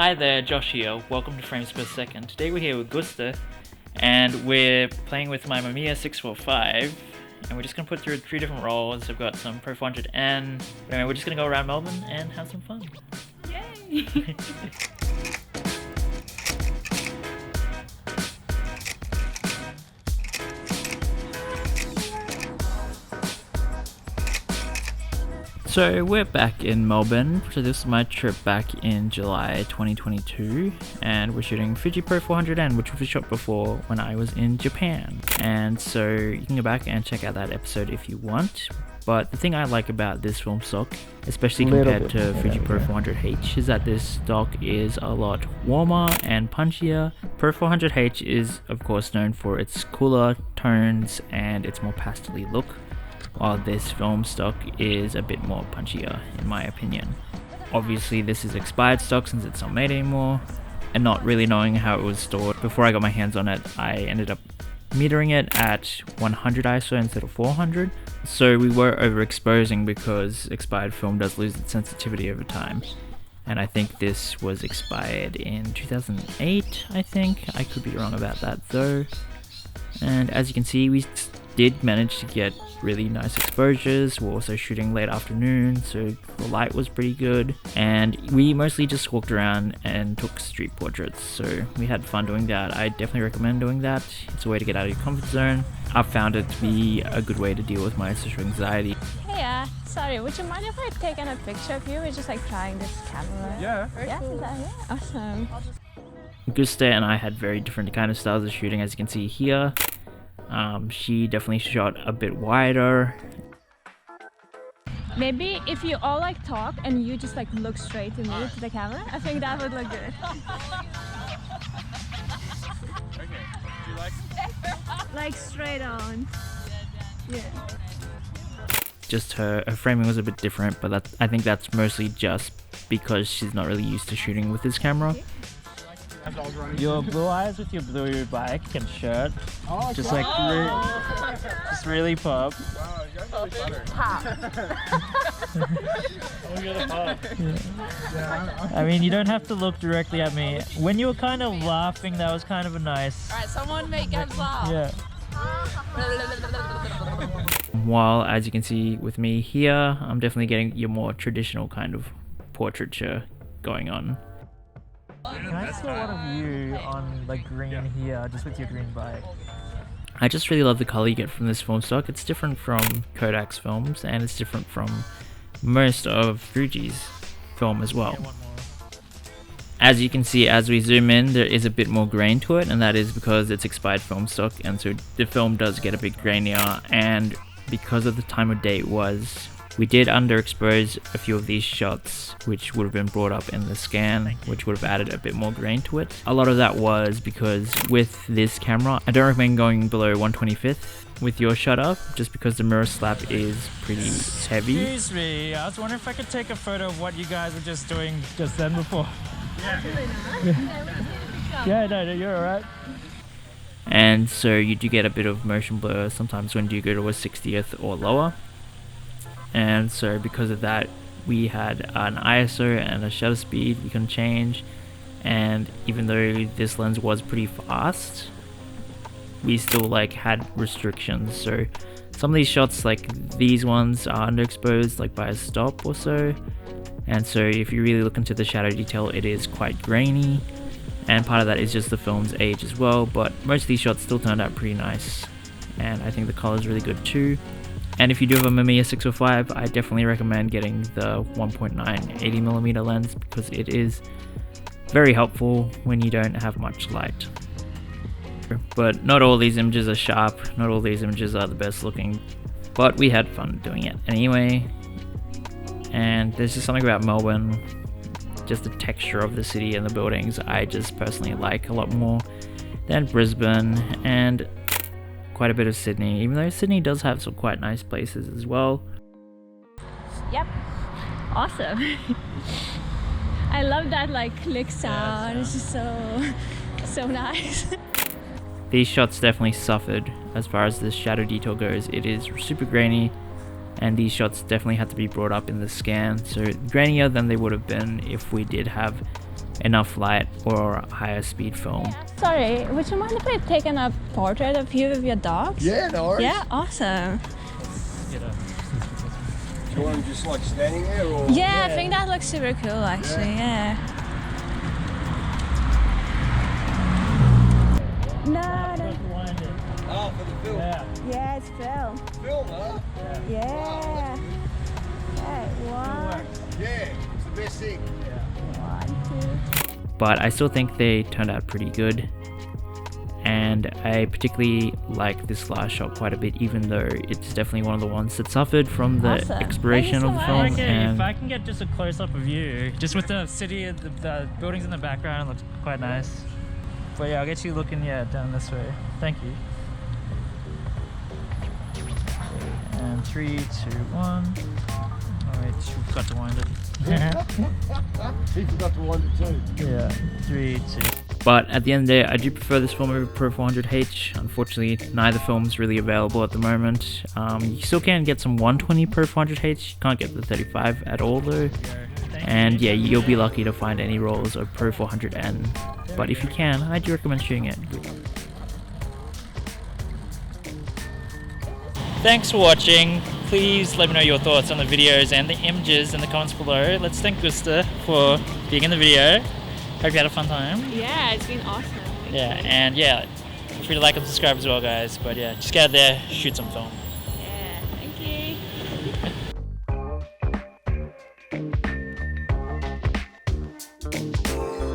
Hi there, Josh here. Welcome to FramesPerSecond. Today we're here with Guste, and we're playing with my Mamiya 645, and we're just going to put through 3 different rolls. I've got some Pro 400N, but anyway, we're just going to go around Melbourne and have some fun. Yay! So we're back in Melbourne. So this is my trip back in July 2022, and we're shooting Fuji Pro 400N, which was shot before when I was in Japan. And so you can go back and check out that episode if you want. But the thing I like about this film stock, especially compared to Fuji Pro 400H, is that this stock is a lot warmer and punchier. Pro 400H is of course known for its cooler tones and its more pastel-y look, while this film stock is a bit more punchier in my opinion. Obviously this is expired stock since it's not made anymore, and not really knowing how it was stored before I got my hands on it, I ended up metering it at 100 ISO instead of 400. So we were overexposing because expired film does lose its sensitivity over time. And I think this was expired in 2008, I think. I could be wrong about that though. And as you can see, we did manage to get really nice exposures. We're also shooting late afternoon, so the light was pretty good, and we mostly just walked around and took street portraits, so we had fun doing that. I definitely recommend doing that. It's a way to get out of your comfort zone. I've found it to be a good way to deal with my social anxiety. Hey, sorry, would you mind if I taken a picture of you? We're just like trying this camera. Yeah. Yeah, cool. Awesome. Guste and I had very different kind of styles of shooting, as you can see here. She definitely shot a bit wider. Maybe if you all like talk and you just like look straight to me, to the camera, I think that would look good. Okay. Do you Like straight on. Yeah. Just her framing was a bit different, but I think that's mostly just because she's not really used to shooting with this camera. Your blue eyes with your blue bike and shirt, just like just really pop. Wow, you guys are really Yeah. I mean, you don't have to look directly at me. When you were kind of laughing, that was kind of a nice. Alright, someone make Gabs laugh. Yeah. While, as you can see with me here, I'm definitely getting your more traditional kind of portraiture going on. Can I just get one of you on the green here, just with your green bike? I just really love the color you get from this film stock. It's different from Kodak's films, and it's different from most of Fuji's film as well. As you can see, as we zoom in, there is a bit more grain to it, and that is because it's expired film stock, and so the film does get a bit grainier, and because of the time of day it was, we did underexpose a few of these shots, which would have been brought up in the scan, which would have added a bit more grain to it. A lot of that was because with this camera, I don't recommend going below 1/25th with your shutter, just because the mirror slap is pretty heavy. Excuse me, I was wondering if I could take a photo of what you guys were just doing just then before. Yeah, no, you're alright. And so you do get a bit of motion blur sometimes when you go to a 60th or lower. And so because of that, we had an ISO and a shutter speed we can change, and even though this lens was pretty fast, we still like had restrictions. So some of these shots, like these ones, are underexposed like by a stop or so, and so if you really look into the shadow detail, it is quite grainy, and part of that is just the film's age as well, but most of these shots still turned out pretty nice, and I think the color is really good too. And if you do have a Mamiya 605, I definitely recommend getting the 1.9 80mm lens, because it is very helpful when you don't have much light. But not all these images are sharp, not all these images are the best looking, but we had fun doing it anyway. And there's just something about Melbourne, just the texture of the city and the buildings, I just personally like a lot more than Brisbane and quite a bit of Sydney, even though Sydney does have some quite nice places as well. Yep. Awesome. I love that like click sound. It's just so nice. These shots definitely suffered as far as the shadow detail goes. It is super grainy, and these shots definitely had to be brought up in the scan, so grainier than they would have been if we did have enough light or higher speed film. Sorry, would you mind if I taken a portrait of you with your dogs? Yeah, no worries. Yeah, awesome. Do you want them just like standing there or? Yeah, I think that looks super cool actually, yeah. No. Oh, for the film. Yeah, it's film. Film, huh? Yeah. Okay, one, Yeah, it's the best thing. 1, 2. But I still think they turned out pretty good. And I particularly like this last shot quite a bit, even though it's definitely one of the ones that suffered from the Awesome. expiration Thank of you the so film. much. And If I can get just a close-up of you, just with the city, the buildings in the background, looks quite nice. But yeah, I'll get you looking, down this way. Thank you. And 3, 2, 1. Alright, you forgot to wind it. He forgot to wind it too. Yeah, 3, 2. But at the end of the day, I do prefer this film over Pro 400H. Unfortunately, neither film is really available at the moment. You still can get some 120 Pro 400H. You can't get the 35 at all though. And yeah, you'll be lucky to find any rolls of Pro 400N. But if you can, I do recommend shooting it. Thanks for watching. Please let me know your thoughts on the videos and the images in the comments below. Let's thank Guste for being in the video. Hope you had a fun time. Yeah, it's been awesome. Yeah, and yeah, feel free to like and subscribe as well, guys. But yeah, just get out there, shoot some film.